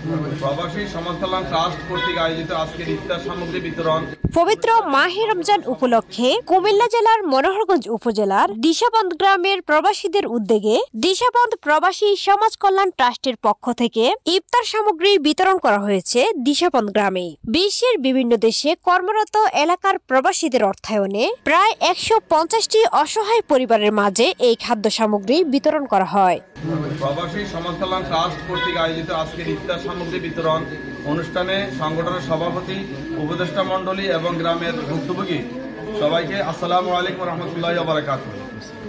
প্রবাসী সমাজ কল্যাণ ট্রাস্ট কর্তৃক আয়োজিত আজকের ইফতার সামগ্রী বিতরণ। পবিত্র মাহে রমজান উপলক্ষে কুমিল্লা জেলার মনোহরগঞ্জ উপজেলার দিশাবন্দ গ্রামের প্রবাসীদের উদ্যোগে দিশাবন্দ প্রবাসী সমাজ কল্যাণ ট্রাস্টের পক্ষ থেকে ইফতার সামগ্রী বিতরণ করা হয়েছে দিশাবন্দ গ্রামে। বিশ্বের বিভিন্ন দেশে কর্মরত এলাকার প্রবাসীদের অর্থায়নে প্রায় ১৫০টি অসহায় পরিবারের মাঝে এই খাদ্য সামগ্রী বিতরণ করা হয়। প্রবাসী সমাজ কল্যাণ ট্রাস্ট কর্তৃক আয়োজিত আজকের ইফতার সামগ্রী বিতরণ অনুষ্ঠানে সংগঠনের সভাপতি, উপদেষ্টা মণ্ডলী এবং গ্রামের ভুক্তভোগী সবাইকে আসসালামু আলাইকুম রহমতুল্লাহি ওয়া বারাকাতুহু।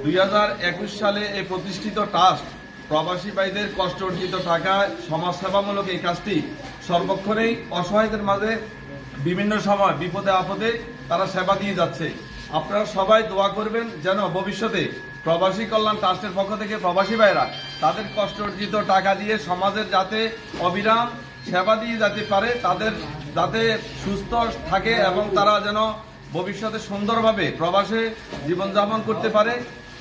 ২০২১ সালে এই প্রতিষ্ঠিত ট্রাস্ট প্রবাসী ভাইদের কষ্ট অর্জিত টাকায় সমাজসেবামূলক এই কাজটি সর্বক্ষণেই অসহায়দের মাঝে বিভিন্ন সময় বিপদে আপদে তারা সেবা দিয়ে যাচ্ছে। আপনারা সবাই দোয়া করবেন যেন ভবিষ্যতে প্রবাসী কল্যাণ ট্রাস্টের পক্ষ থেকে প্রবাসী ভাইরা তাদের কষ্ট অর্জিত টাকা দিয়ে সমাজের যাতে অবিরাম সেবা দিয়ে যেতে পারে, তাদের যাতে সুস্থ থাকে এবং তারা যেন ভবিষ্যতে সুন্দরভাবে প্রবাসে জীবনযাপন করতে পারে,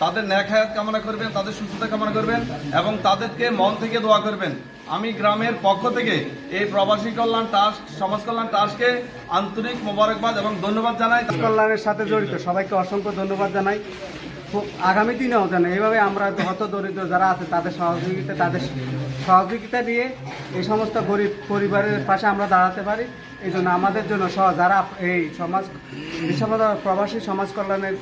তাদের ন্যাক হায়াত কামনা করবেন, তাদের সুস্থতা কামনা করবেন এবং তাদেরকে মন থেকে দোয়া করবেন। আমি গ্রামের পক্ষ থেকে এই প্রবাসী কল্যাণ ট্রাস্ট সমাজ কল্যাণ ট্রাস্টকে আন্তরিক মোবারকবাদ এবং ধন্যবাদ জানাই। কল্যাণের সাথে জড়িত সবাইকে অসংখ্য ধন্যবাদ জানাই। আগামী দিনেও যেন এইভাবে আমরা হত দরিদ্র যারা আছে তাদের সহযোগিতা নিয়ে এই সমস্ত গরিব পরিবারের পাশে আমরা দাঁড়াতে পারি। এই জন্য আমাদের জন্য যারা এই প্রবাসী সমাজ কল্যাণের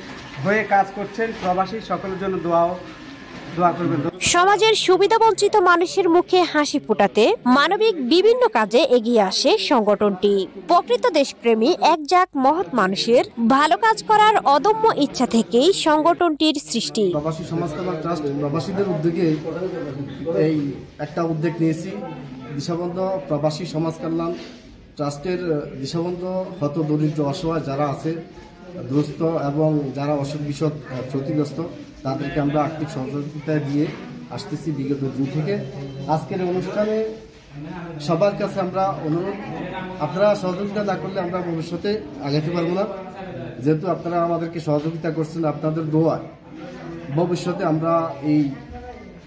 হয়ে কাজ করছেন, প্রবাসী সকলের জন্য দোয়া করবেন। সমাজের সুবিধাবঞ্চিত মানুষের মুখে হাসি ফোটাতে মানবিক বিভিন্ন কাজে এগিয়ে আসে সংগঠনটি। প্রকৃত দেশপ্রেমী একজাক মহৎ মানুষের ভালো কাজ করার অদম্য ইচ্ছা থেকেই সংগঠনটির সৃষ্টি। প্রবাসী সমাজ কল্যাণ ট্রাস্ট প্রবাসীদের উদ্যোগে এই একটা উদ্যোগ নিয়েছি। দিশাবন্ধ প্রবাসী সমাজ কল্যাণ ট্রাস্টের দিশাবন্ধ হত দরিদ্র অসহায় যারা আছে, দুস্থ এবং যারা অসুখ বিসুখ ক্ষতিগ্রস্ত, তাদেরকে আমরা আর্থিক সহযোগিতা দিয়ে আসতেছি বিগত দিন থেকে। আজকের অনুষ্ঠানে সবার কাছে আমরা অনুরোধ, আপনারা সহযোগিতা না করলে আমরা ভবিষ্যতে আগাতে পারবো না। যেহেতু আপনারা আমাদেরকে সহযোগিতা করছেন, আপনাদের দোয়ায় ভবিষ্যতে আমরা এই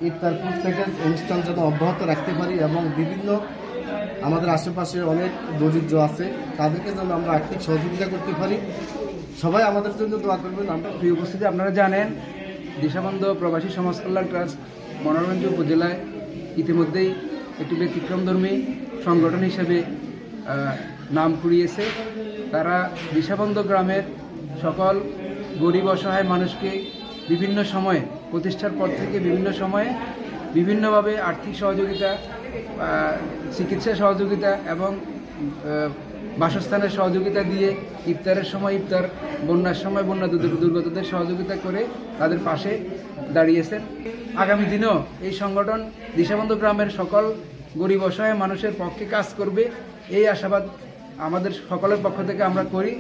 ইফতার প্যাকেজ অনুষ্ঠান যেন অব্যাহত রাখতে পারি এবং বিভিন্ন আমাদের আশেপাশে অনেক দরিদ্র আছে তাদেরকে যেন আমরা আর্থিক সহযোগিতা করতে পারি। সবাই আমাদের জন্য দোয়া করবেন। আমরা প্রিয় উপস্থিতি, আপনারা জানেন দিশাবন্ধ প্রবাসী সমাজ কল্যাণ ট্রাস্ট মনোহরগঞ্জ উপজেলায় ইতিমধ্যেই একটি ব্যতিক্রমধর্মী সংগঠন হিসেবে নাম কুড়িয়েছে। তারা দিশাবন্ধ গ্রামের সকল গরিব অসহায় মানুষকে বিভিন্ন সময়ে প্রতিষ্ঠার পর থেকে বিভিন্ন সময়ে বিভিন্নভাবে আর্থিক সহযোগিতা, চিকিৎসা সহযোগিতা এবং বাসস্থানের সহযোগিতা দিয়ে ইফতারের সময় ইফতার, বন্যার সময় বন্যা দুর্গতদের সহযোগিতা করে তাদের পাশে দাঁড়িয়েছেন। আগামী দিনেও এই সংগঠন দিশাবন্ধ গ্রামের সকল গরিব অসহায় মানুষের পক্ষে কাজ করবে, এই আশাবাদ আমাদের সকলের পক্ষ থেকে আমরা করি।